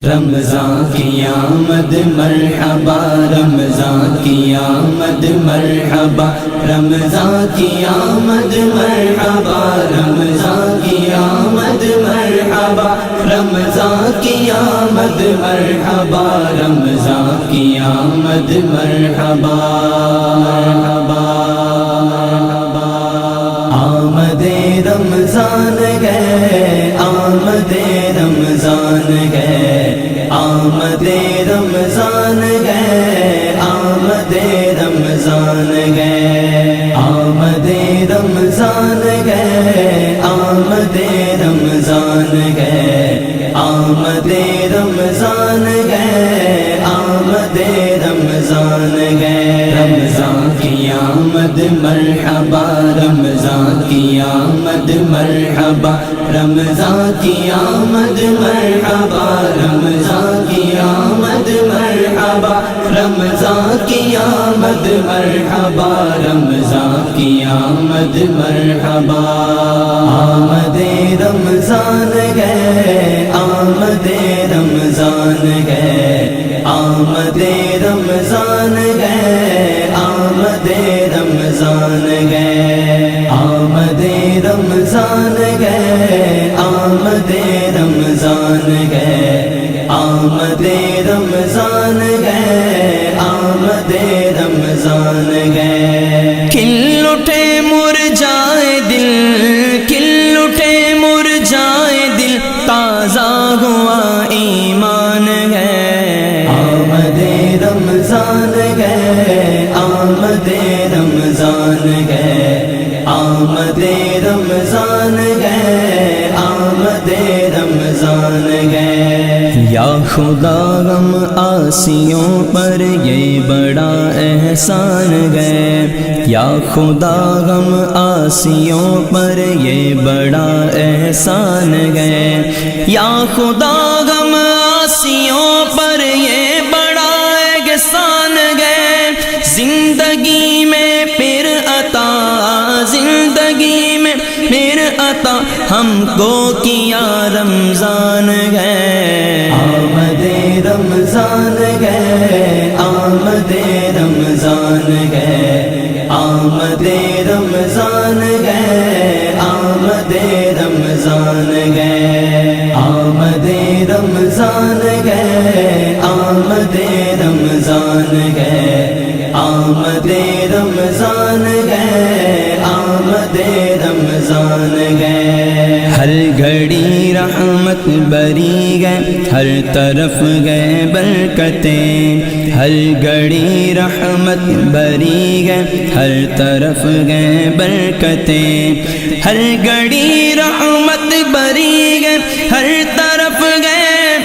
رمضان کی آمد مرحبا، رمضان کی آمد مرحبا، رمضان کی آمد مرحبا، رمضان کی آمد مرحبا، رمضان کی آمد مرحبا، رمضان کی آمد مرحبا، مرحبا، آمد رمضان ہے، آمد رمضان ہے، آمد رمضان ہے، آمد رمضان ہے، آمد رمضان ہے، آمد رمضان ہے، آمد رمضان ہے، آمد رمضان ہے، رمضان کی آمد مرحبا، رمضان کی آمد مرحبا، رمضان کی آمد مرحبا، رمضان کی آمد مرحبا، رمضان کی آمد مرحبا، رمضان کی آمد مرحبا، آمد رمضان ہے، آمد رمضان ہے، آمد رمضان ہے، آمد رمضان ہے، آمد رمضان ہے، آمد رمضان ہے، آمد رمضان ہے، آمد رمضان ہے، کھل اٹھے مرجھائے دل، کھل اٹھے مرجھائے دل، تازہ ہوا ایمان ہے، آمد رمضان ہے، آمد رمضان ہے، آمد رمضان ہے، آمد رمضان ہے، یا خدا غم آسیوں پر یہ بڑا احسان ہے، یا خدا غم آسیوں پر یہ بڑا احسان ہے، یا خدا غم آسیوں پر یہ بڑا احسان ہے، زندگی میں پھر عطا، زندگی میں پھر عطا ہم کو کیا رمضان ہے، آمد رمضان ہے، آمد رمضان ہے، آمد رمضان ہے، آمد رمضان ہے، آمد رمضان ہے، آمد رمضان ہے، آمد رمضان ہے، آمد رمضان ہے، ہر گھڑی رحمت بری گئے، ہر طرف گئے برکتیں، ہر گھڑی رحمت بری گئے، ہر طرف گئے برکتیں، ہر گھڑی رحمت بری گئے، ہر طرف گئے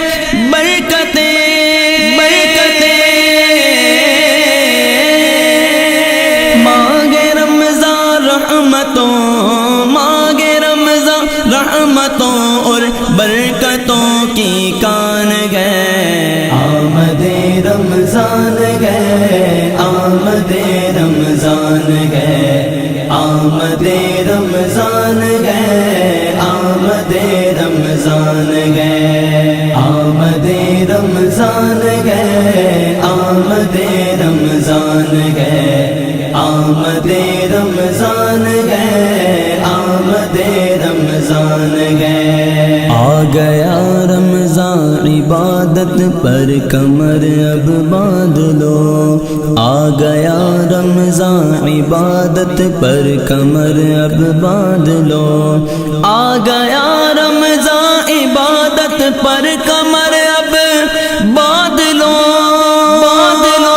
برکتیں، برکتیں، مانگے رمضان رحمتوں، مانگے رمضان رحمتوں اور برکتوں کی کان گئے، آمد رمضان ہے، آمد رمضان ہے، آمد رمضان ہے، آمد رمضان ہے، آمد رمضان ہے، آمد رمضان ہے، آمد رمضان ہے، آمد رمضان ہے، آ گیا رمضان عبادت پر کمر اب باندھ لو، آ گیا رمضان عبادت پر کمر اب باندھ لو، آ گیا رمضان عبادت پر کمر اب باندھ لو، باندھ لو،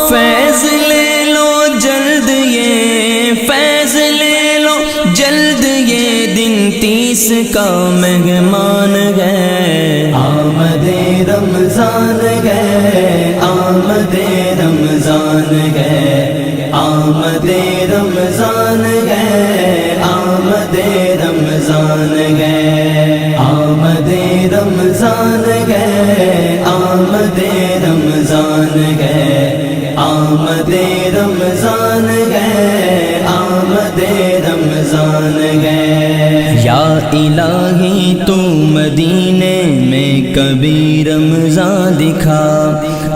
فیض لے لو جلد، یہ فیض لے لو جلد، یہ دن 30 کا مہمان ہے، آمد رمضان ہے، آمد رمضان ہے، آمد رمضان ہے، آمد رمضان ہے، آمد رمضان ہے، آمد رمضان ہے، آمد رمضان ہے، آمد رمضان ہے، یا الہی تو مدینے میں کبھی رمضان دکھا،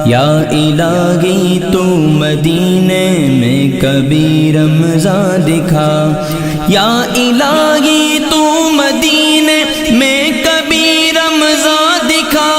یا الہی تو مدینے میں کبھی رمضان دکھا، یا الہی تو مدینے میں کبھی رمضان دکھا،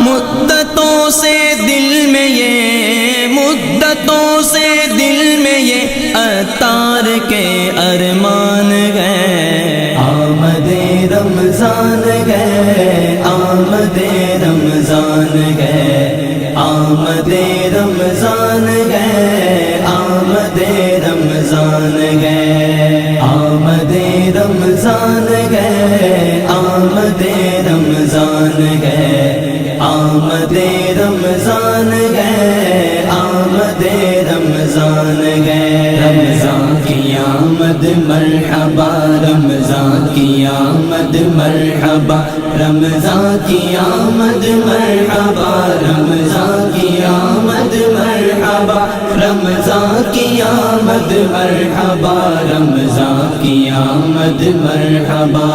مدتوں سے دل میں یہ، مدتوں سے دل میں یہ عطار کے ارمان گئے، آمد رمضان گئے، آمد رمضان گئے، آمد رمضان گئے، آمد رمضان گئے، آمد رمضان گئے، آمد رمضان گئے، آمد رمضان گئے، آمد رمضان گئے، رمضان کی آمد مرحبا، رمضان کی آمد مرحبا، رمضان کی آمد مرحبا، رمضان کی آمد مرحبا، رمضان کی آمد مرحبا، رمضان کی آمد مرحبا،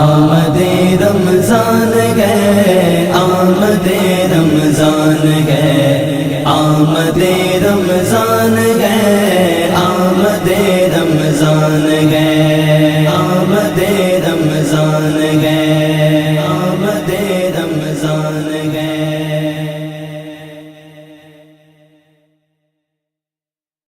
آمد رمضان گئے، آمد رمضان گئے، آمد رمضان گئے، آمد رمضان گئے۔